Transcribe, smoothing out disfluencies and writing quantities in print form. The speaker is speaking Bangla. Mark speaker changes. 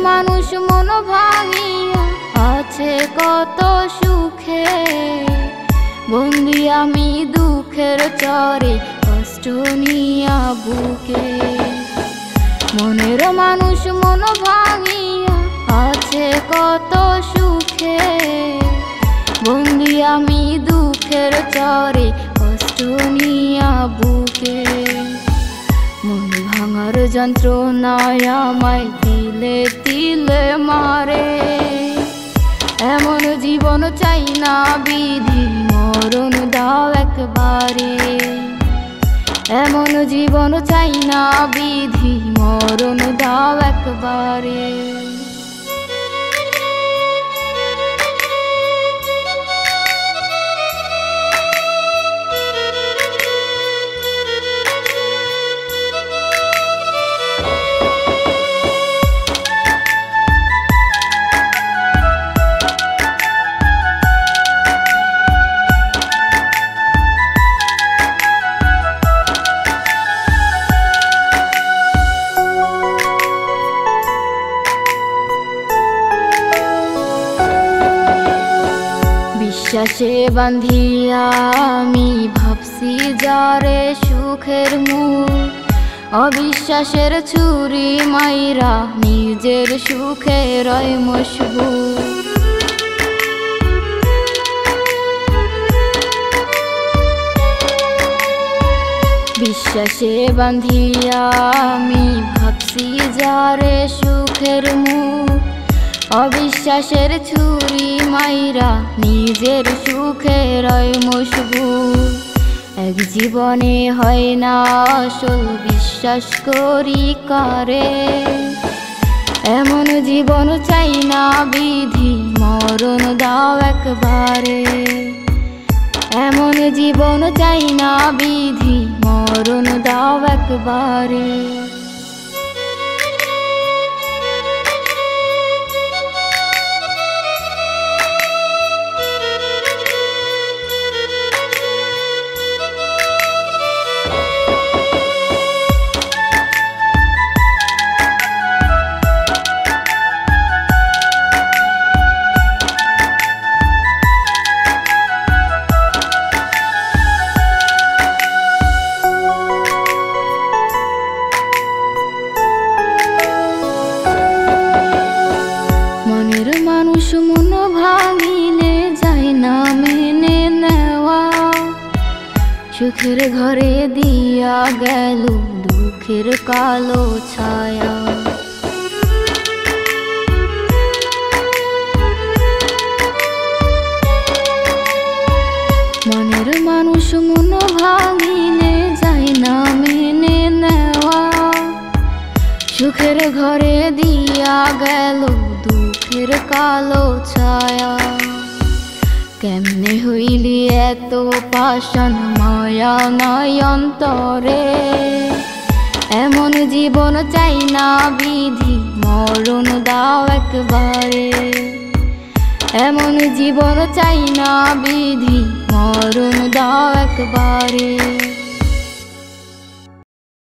Speaker 1: মানুষ মন ভাঙিয়া আছে কত সুখে, বন্দি আমি দুঃখের চরে কষ্ট নিয়া বুকে। মনের মানুষ মন ভাঙিয়া আছে কত সুখে, বন্দি আমি দুঃখের চরে কষ্ট নিয়া বুকে। মন ভাঙার যন্ত্রণায় আমায় তিলে তিলে মারে, এমন জীবন চাই না বিধি মরণ দাও একবারে। এমন জীবন চাই না বিধি মরণ দাও একবারে। বিশ্বাসে বাঁধিয়া আমি ভাবছি যারে সুখের মুখ, অবিশ্বাসের ছুরি মাইরা নিজের সুখে রয় মশগুল। বিশ্বাসে বাঁধিয়া আমি ভাবছি যারে সুখের মুখ, অবিশ্বাসের ছুরি মাইরা নিজের সুখে রয় মশগুল। এক জীবনে হয় না আসল বিশ্বাস করি কারে, এমন জীবন চাই না বিধি মরণ দাও একবারে। এমন জীবন চাই না বিধি মরণ দাও একবারে। মানুষ মন ভাঙিলে যায় না মেনে নেওয়া, সুখের ঘরে দিয়া গেল দুঃখের কালো ছায়া। মনের মানুষ মন ভাঙিলে যায় না মেনে নেওয়া, সুখের ঘরে দিয়া গেল দুঃখের কালো ছায়া। কেমনে হইলি এত পাষাণ মায়া নাই অন্তরে, এমন জীবন চাই না বিধি মরণ দাও একবারে। এমন জীবন চাই না বিধি মরণ দাও একবারে।